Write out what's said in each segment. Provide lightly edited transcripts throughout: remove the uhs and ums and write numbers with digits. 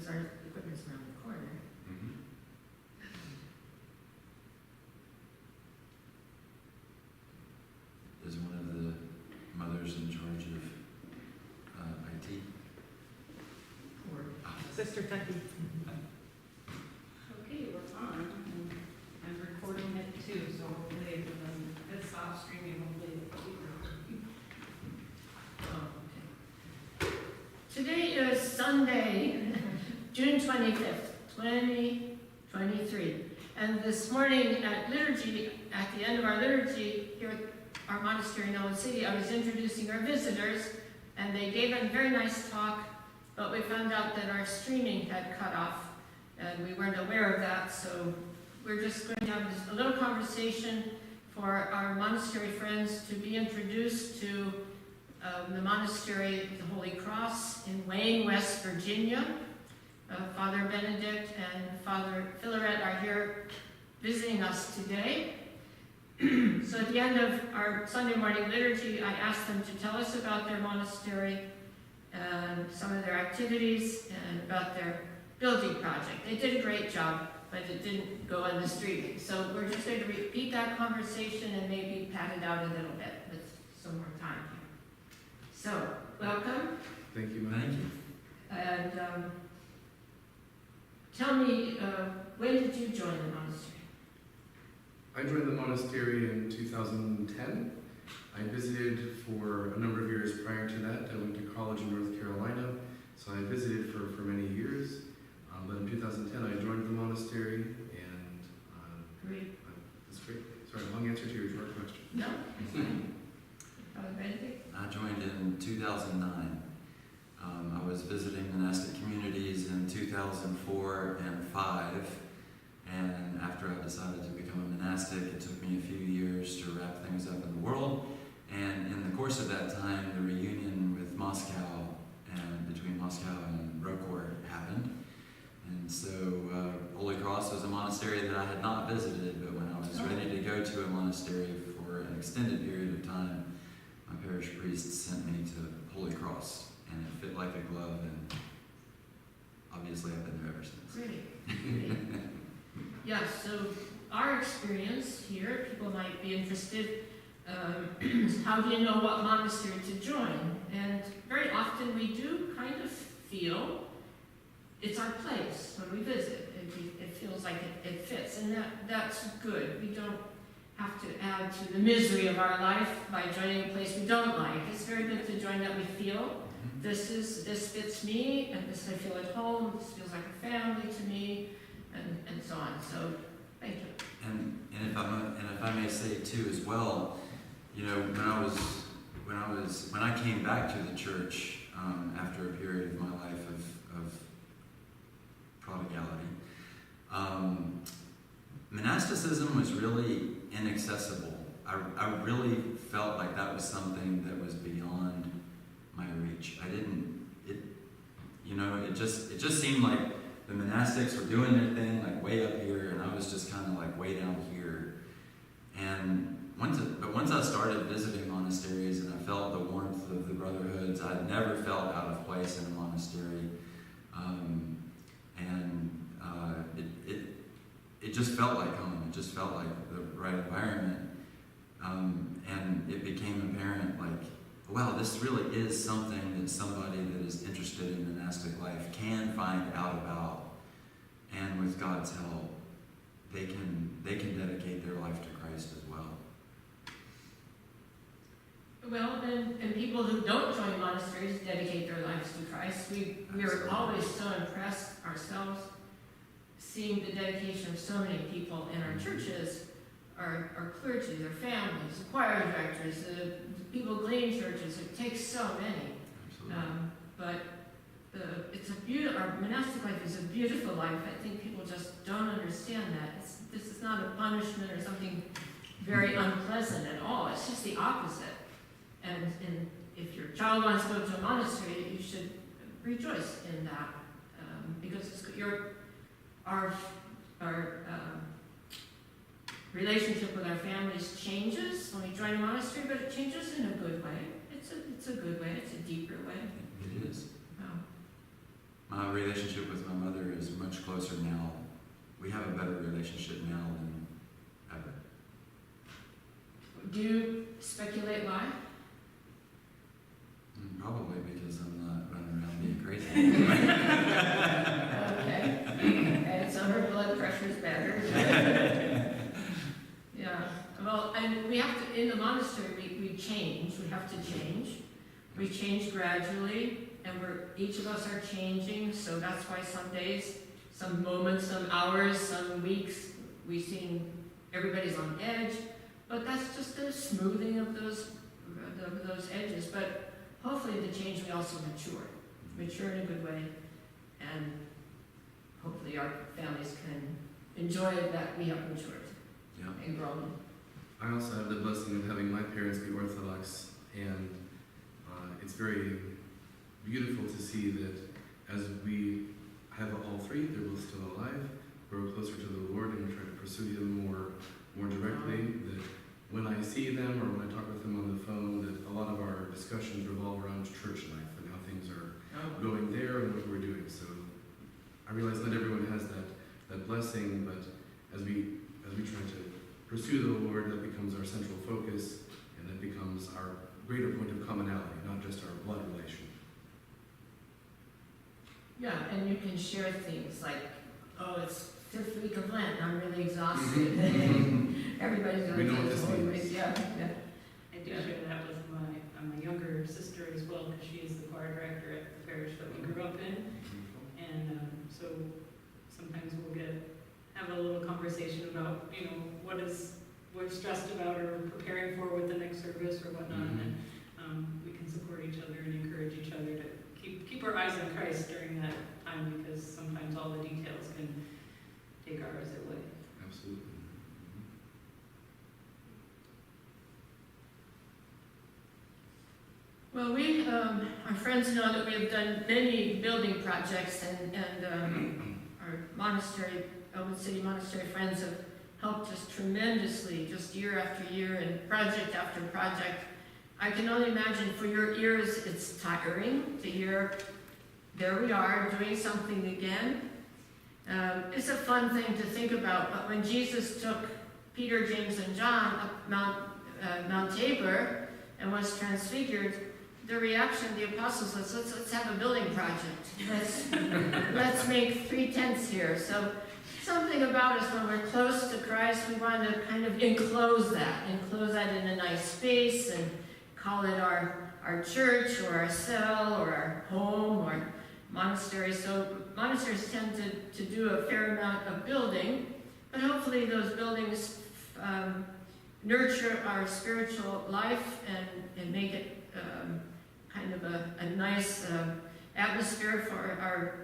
because our equipment's around the corner. Mm-hmm. Is one of the mothers in charge of IT? Or Sister Tucky. Okay, we're on, and I'm recording it too, so hopefully when it stops streaming, hopefully Oh, okay. Today is Sunday, June 25th, 2023. And this morning at liturgy, at the end of our liturgy here at our monastery in Ellwood City, I was introducing our visitors, and they gave a very nice talk, but we found out that our streaming had cut off, and we weren't aware of that, so we're just going to have a little conversation for our monastery friends to be introduced to the Monastery of the Holy Cross in Wayne, West Virginia. Father Benedict and Father Philaret are here visiting us today. So at the end of our Sunday morning liturgy, I asked them to tell us about their monastery and some of their activities and about their building project. They did a great job, but it didn't go on the street. So we're just going to repeat that conversation and maybe pad it out a little bit with some more time here. So, welcome. Thank you, Thank you. And tell me, when did you join the monastery? I joined the monastery in 2010. I visited for a number of years prior to that. I went to college in North Carolina, so I visited for many years. But in 2010, I joined the monastery, and Great. that's great. Sorry, long answer to your short question. No? It's fine. Father Benedict? I joined in 2009. I was visiting monastic communities in 2004 and 5, and after I decided to become a monastic, it took me a few years to wrap things up in the world, and in the course of that time, the reunion with Moscow, and between Moscow and Rokor happened, and so Holy Cross was a monastery that I had not visited, but when I was ready to go to a monastery for an extended period of time, my parish priest sent me to Holy Cross, and it fit like a glove, and obviously I've been there ever since. Great. Great. Yeah, so our experience here, people might be interested, how do you know what monastery to join? And very often we do kind of feel it's our place when we visit. It feels like it fits, and that's good. We don't have to add to the misery of our life by joining a place we don't like. It's very good to join that we feel. This fits me, and this I feel at home, this feels like a family to me, and so on. So, thank you. And if I may say too as well, you know, when I came back to the church after a period of my life of prodigality, monasticism was really inaccessible. I really felt like that was something that was beyond my reach. It just seemed like the monastics were doing their thing like way up here, and I was just kind of like way down here. And once I started visiting monasteries and I felt the warmth of the brotherhoods, I'd never felt out of place in a monastery. It just felt like home. It just felt like the right environment. And it became apparent, like, wow, this really is something that somebody that is interested in monastic life can find out about. And with God's help, they can dedicate their life to Christ as well. Well, and people who don't join monasteries dedicate their lives to Christ. We are always so impressed ourselves seeing the dedication of so many people in our churches, our clergy, their families, the choir directors, the people gleaning churches. It takes so many. But our monastic life is a beautiful life. I think people just don't understand that. This is not a punishment or something very unpleasant at all. It's just the opposite. And if your child wants to go to a monastery, you should rejoice in that, because our relationship with our families changes when we join a monastery, but it changes in a good way. It's a good way. It's a deeper way. It is. My relationship with my mother is much closer now. We have a better relationship now than ever. Do you speculate why? Probably because I'm not running around being crazy. Okay. And so her blood pressure's better. Yeah. Well, and we have to, in the monastery, we change. We have to change. We change gradually, and each of us are changing, so that's why some days, some moments, some hours, some weeks, we seem everybody's on edge, but that's just a smoothing of those edges. But hopefully the change, we also mature in a good way, and hopefully our families can enjoy that we have matured and grown. I also have the blessing of having my parents be Orthodox, and it's very beautiful to see that as we have all three, they're both still alive, grow closer to the Lord and try to pursue Him more directly, that when I see them or when I talk with them on the phone, that a lot of our discussions revolve around church life and how things are going there and what we're doing. So I realize not everyone has that blessing, but as we try to pursue the Lord, that becomes our central focus, and that becomes our greater point of commonality, not just our blood relation. Yeah, and you can share things like, oh, it's 5th week of Lent, I'm really exhausted. Everybody's going We know what to this Holy means. Week. Yeah. I do share that with my younger sister as well, because she is the choir director at the parish that we grew up in. And so sometimes we'll have a little conversation about, what we're stressed about or preparing for with the next service or whatnot. Mhm. And we can support each other and encourage each other to keep our eyes on Christ during that time, because sometimes all the details can take ours away. Absolutely. Well, our friends know that we have done many building projects, and our monastery, Ellwood City Monastery friends have helped us tremendously, just year after year and project after project. I can only imagine for your ears it's tiring to hear, there we are doing something again. It's a fun thing to think about, but when Jesus took Peter, James, and John up Mount Tabor and was transfigured, the reaction of the apostles was, let's have a building project. Let's make 3 tents here. So something about us when we're close to Christ, we want to kind of enclose that in a nice space and call it our church or our cell or our home or monastery. So monasteries tend to do a fair amount of building, but hopefully those buildings nurture our spiritual life and make it kind of a nice atmosphere for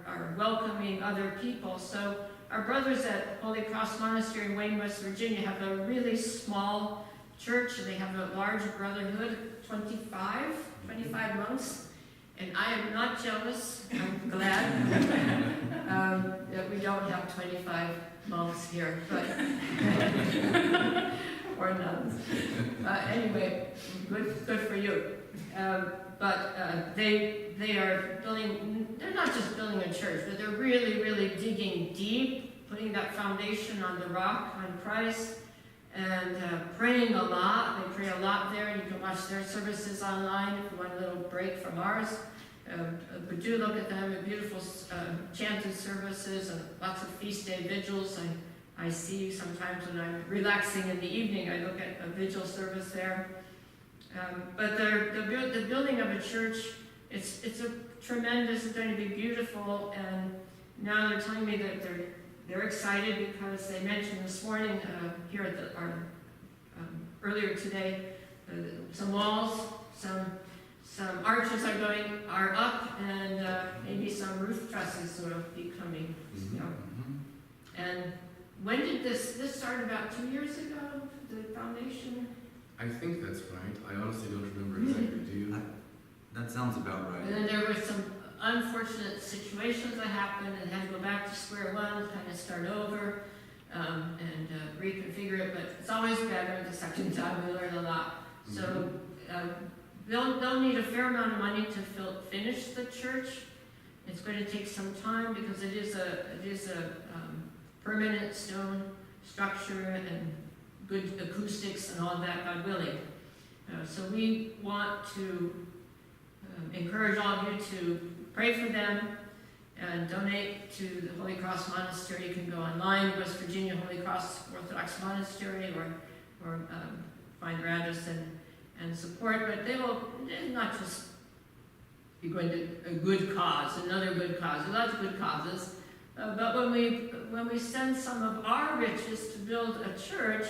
our welcoming other people. So our brothers at Holy Cross Monastery in Wayne, West Virginia have a really small church. They have a large brotherhood, 25 monks. And I am not jealous. I'm glad that we don't have 25 monks here, but or nuns. Anyway, good for you. But they are building. They're not just building a church, but they're really, really digging deep, putting that foundation on the rock, on Christ, and praying a lot. They pray a lot there, and you can watch their services online if you want a little break from ours. But do look at them, beautiful chanted services and lots of feast day vigils. I see sometimes when I'm relaxing in the evening, I look at a vigil service there. But the building of a church, it's going to be beautiful, and now they're telling me that they're excited because they mentioned this morning here at our earlier today, some walls, some arches are up, and maybe some roof trusses will be coming. Mm-hmm. You know. And when did this start? About 2 years ago, the foundation? I think that's right. I honestly don't remember exactly. Do you? That sounds about right. And then there were some unfortunate situations that happened, and had to go back to square one, kind of start over, and reconfigure it. But it's always better the second time. We learn a lot. So they'll need a fair amount of money to finish the church, It's going to take some time because it is a permanent stone structure and good acoustics and all that, God willing. So we want to encourage all of you to pray for them and donate to the Holy Cross Monastery. You can go online, West Virginia Holy Cross Orthodox Monastery, or find their address and support. But they will not just be going to a good cause, another good cause. There are lots of good causes. But when we send some of our riches to build a church,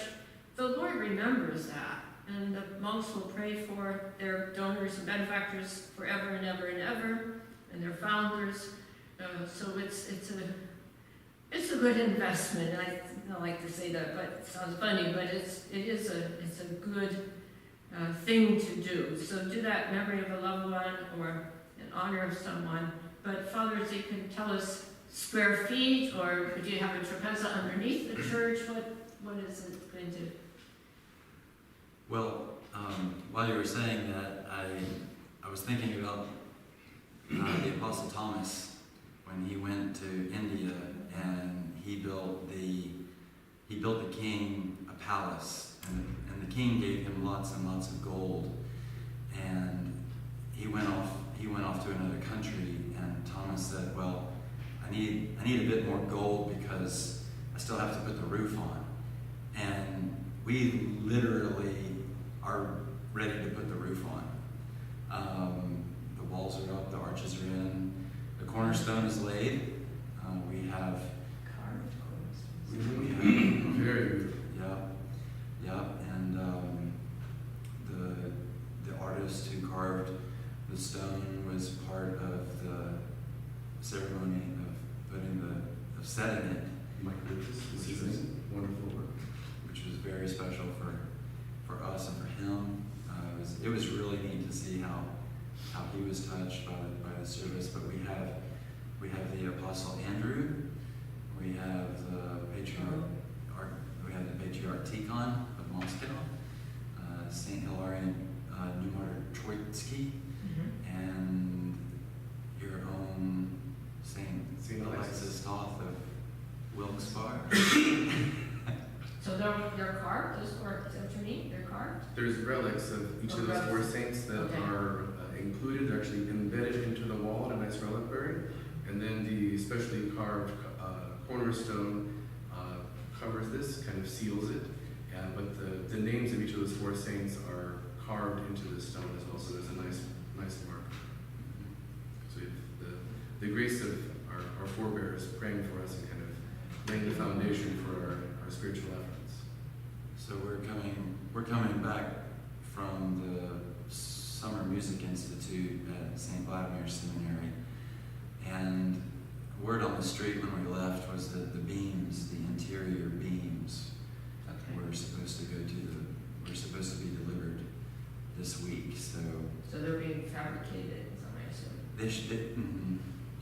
the Lord remembers that. And the monks will pray for their donors and benefactors forever and ever and ever, and their founders. So it's a good investment. I don't like to say that, but it sounds funny. But it's a good thing to do. So do that in memory of a loved one or in honor of someone. But fathers, you can tell us square feet, or do you have a trapeza underneath the church? What is it going to? Well, while you were saying that, I was thinking about the Apostle Thomas when he went to India and he built the king a palace, and the king gave him lots and lots of gold, and he went off to another country, and Thomas said, "Well, I need a bit more gold because I still have to put the roof on," and we literally are ready to put the roof on. The walls are up, the arches are in, the cornerstone is laid. We have Carved we have Very good. yeah, and the artist who carved the stone was part of the ceremony of setting it, Mike Lucas, which is wonderful work. which was very special for us and for him. It was really neat to see how he was touched by the service. But we have the Apostle Andrew, we have the Patriarch Tikhon of Moscow, Saint Hilarion Neumark-Troitsky, and your own Saint Alexis Toth of Wilkes-Barre. So they're carved, is that what you mean? They're carved? There's relics of each of those four saints that Okay. are included. They're actually embedded into the wall in a nice reliquary. And then the specially carved cornerstone covers this, kind of seals it. But the names of each of those four saints are carved into the stone as well. So there's a nice mark. So we have the grace of our forebears praying for us and kind of laying the foundation for our spiritual efforts. So we're coming back from the Summer Music Institute at St. Vladimir Seminary, and word on the street when we left was that the interior beams, were supposed to be delivered this week. So they're being fabricated, is that what I assume? they should,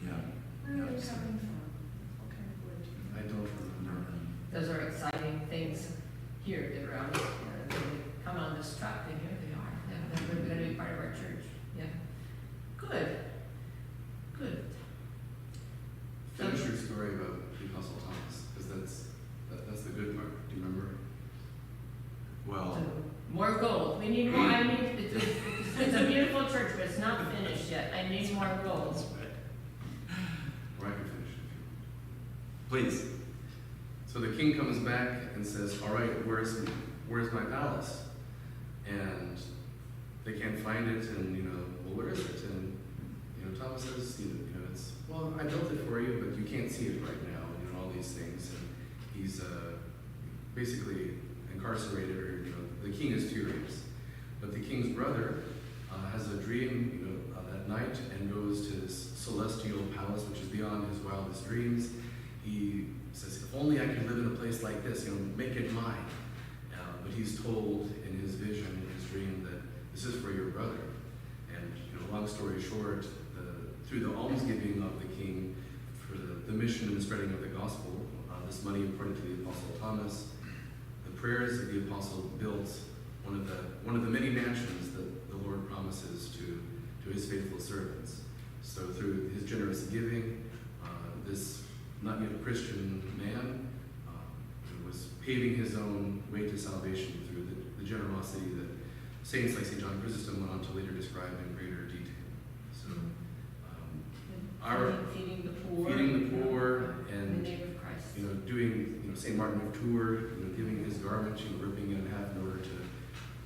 yeah. Where are they coming from? What kind of wood? I don't remember. Those are exciting things here that are on this, they come on this truck, and here they are. Yeah, they're going to be part of our church. Yeah. Good. Finish your story about the Apostle Thomas, because that's the good part. Do you remember? Well, So, more gold. We need more. It's a beautiful church, but it's not finished yet. I need more gold. Or I can finish it if you want. please. So the king comes back and says, "All right, where's my palace?" And they can't find it, and well, where is it? And Thomas says, it's, well, I built it for you, but you can't see it right now, and all these things. And he's basically incarcerated, or the king is furious. But the king's brother has a dream, that night, and goes to this celestial palace, which is beyond his wildest dreams. He says, "If only I could live in a place like this, make it mine." But he's told in his vision, in his dream, that this is for your brother. And long story short, through the almsgiving of the king for the mission and the spreading of the gospel, this money imparted to the Apostle Thomas, the prayers of the apostle built one of the many mansions that the Lord promises to his faithful servants. So So through his generous giving, this not yet Christian man was paving his own way to salvation through the generosity that saints like St. John Chrysostom went on to later describe in greater detail. So our feeding the poor, and in the name of Christ. doing St. Martin of Tours, giving his garment, ripping it in half in order to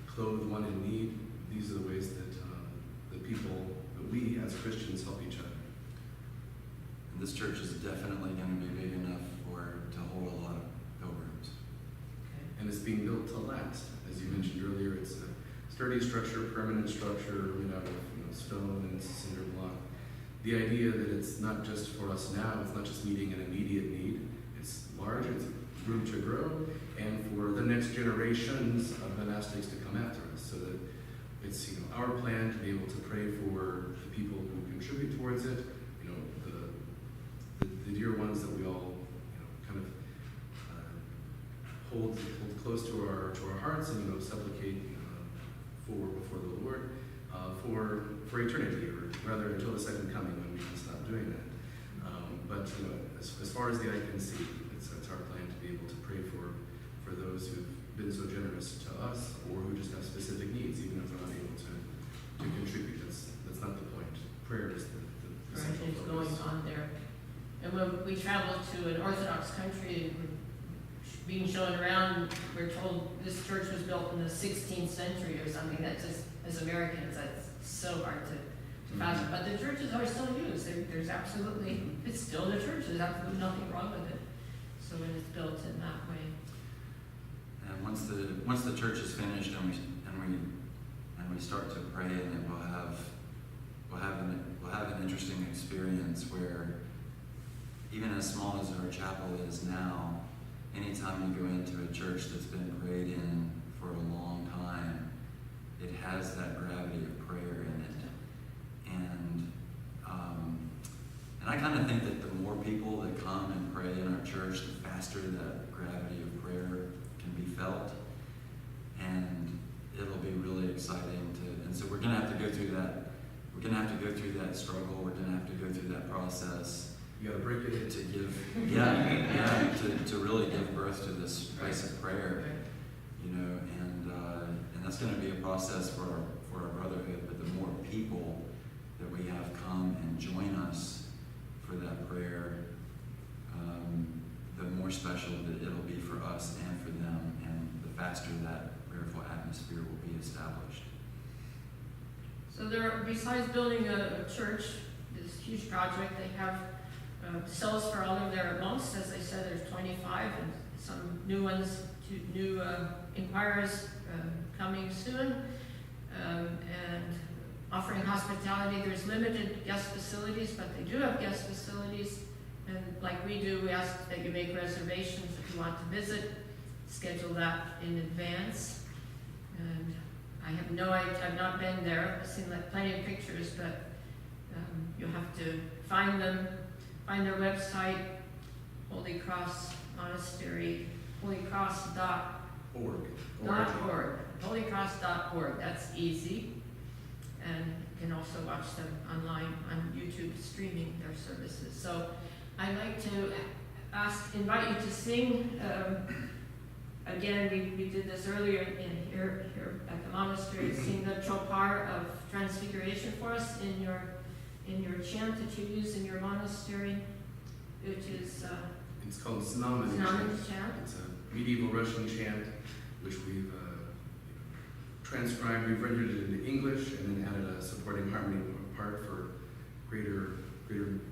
clothe one in need. These are the ways that that we as Christians help each other. And this church is definitely going to be big enough to hold a lot of pilgrims. And it's being built to last. As you mentioned earlier, it's a sturdy structure, permanent structure made out of stone and cinder block. The idea that it's not just for us now, it's not just meeting an immediate need. It's large, it's room to grow, and for the next generations of monastics to come after us, so that it's our plan to be able to pray for the people who contribute towards it, the dear ones that we all kind of hold close to our hearts and supplicate before the Lord for eternity, or rather until the second coming when we can stop doing that. But as far as the eye can see, it's our plan to be able to pray for those who've been so generous to us, or who just have specific needs, even if they're not able to contribute. That's not the point. Prayer is the central It's focus. going on there. And when we travel to an Orthodox country, being shown around, we're told this church was built in the 16th century or something. That's just, as Americans, that's so hard to fathom. But the churches are still used. There's absolutely, it's still the church. There's absolutely nothing wrong with it. So when it's built in that way. And once the church is finished and we start to pray, and we'll have an interesting experience where, even as small as our chapel is now, anytime you go into a church that's been prayed in for a long time, it has that gravity of prayer in it. And I kind of think that the more people that come and pray in our church, the faster that gravity of prayer can be felt. And it'll be really exciting and so we're going to have to go through that. We're going to have to go through that struggle. We're going to have to go through that process. You got to break it to give, to really give birth to this place of prayer, and that's going to be a process for our brotherhood. But the more people that we have come and join us for that prayer, the more special that it'll be for us and for them, and the faster that prayerful atmosphere will be established. So besides building a church, this huge project, they have cells for all of their monks. As I said, there's 25, and some new ones, new inquirers coming soon, and offering hospitality. There's limited guest facilities, but they do have guest facilities, and like we do, we ask that you make reservations if you want to visit, schedule that in advance. And I have no idea, I've not been there. I've seen plenty of pictures, but you'll have to find them, find their website, Holy Cross Monastery, holycross.org. Holycross.org, that's easy. And you can also watch them online on YouTube streaming their services. So I'd like to invite you to sing. Again, we did this earlier here at the monastery. Sing the Chopar of Transfiguration for us in your chant that you use in your monastery, which is it's called Synonyms chant. It's a medieval Russian chant, which we've transcribed. We've rendered it into English and then added a supporting harmony part for greater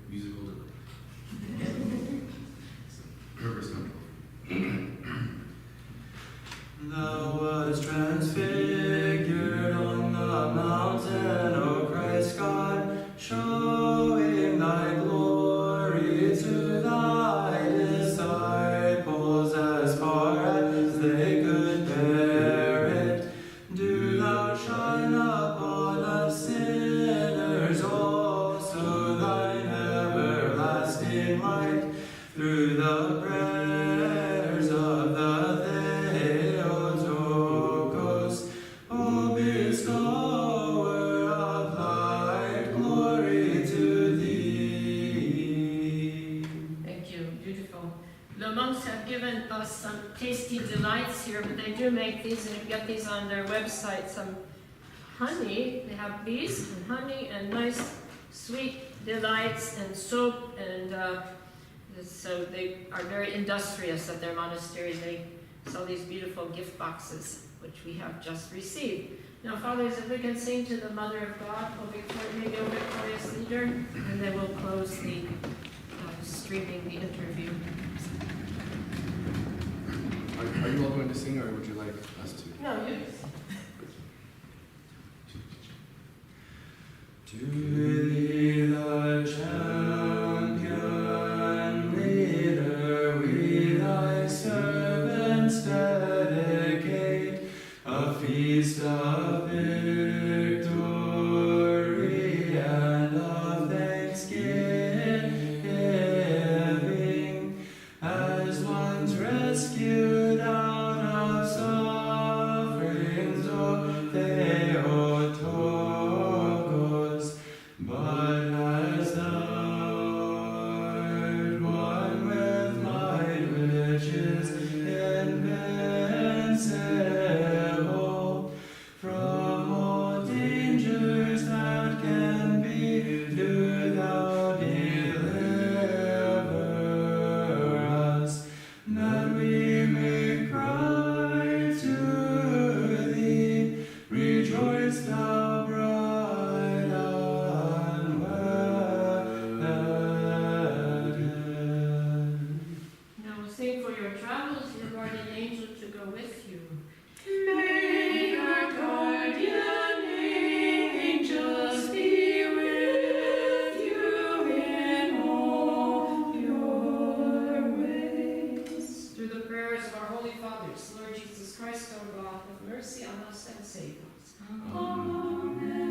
musical delight. So, whoever's comfortable. Thou wast transfigured on the mountain, O Christ God, showing thy glory to thy disciples as far as they could bear it. Do thou shine upon us sinners also thine everlasting light through the prayers of the bestower of light, glory to nuns have given us some tasty delights here, but they do make these, and you get these on their website, some honey. They have bees and honey and nice sweet delights and soap, and so they are very industrious at their monastery. They sell these beautiful gift boxes, which we have just received. Now, fathers, if we can sing to the Mother of God, maybe a victorious leader, and then we'll close the streaming the interview. Are you all going to sing, or would you like us to? No, you. To thee, the champion leader, we thy servants dedicate a feast of victory and of thanksgiving, as ones rescued out of sufferings, O Theotokos. But as thou art one with might which is invincible, from all dangers that can be, do thou deliver us, that we may cry to thee, rejoice thou bride unwedded. Now we'll sing for your travels, your guardian angel to go with you. May your guardian angels be with you in all your ways. Through the prayers of our holy fathers, Lord Jesus Christ, our God, have mercy on us and save us. Amen.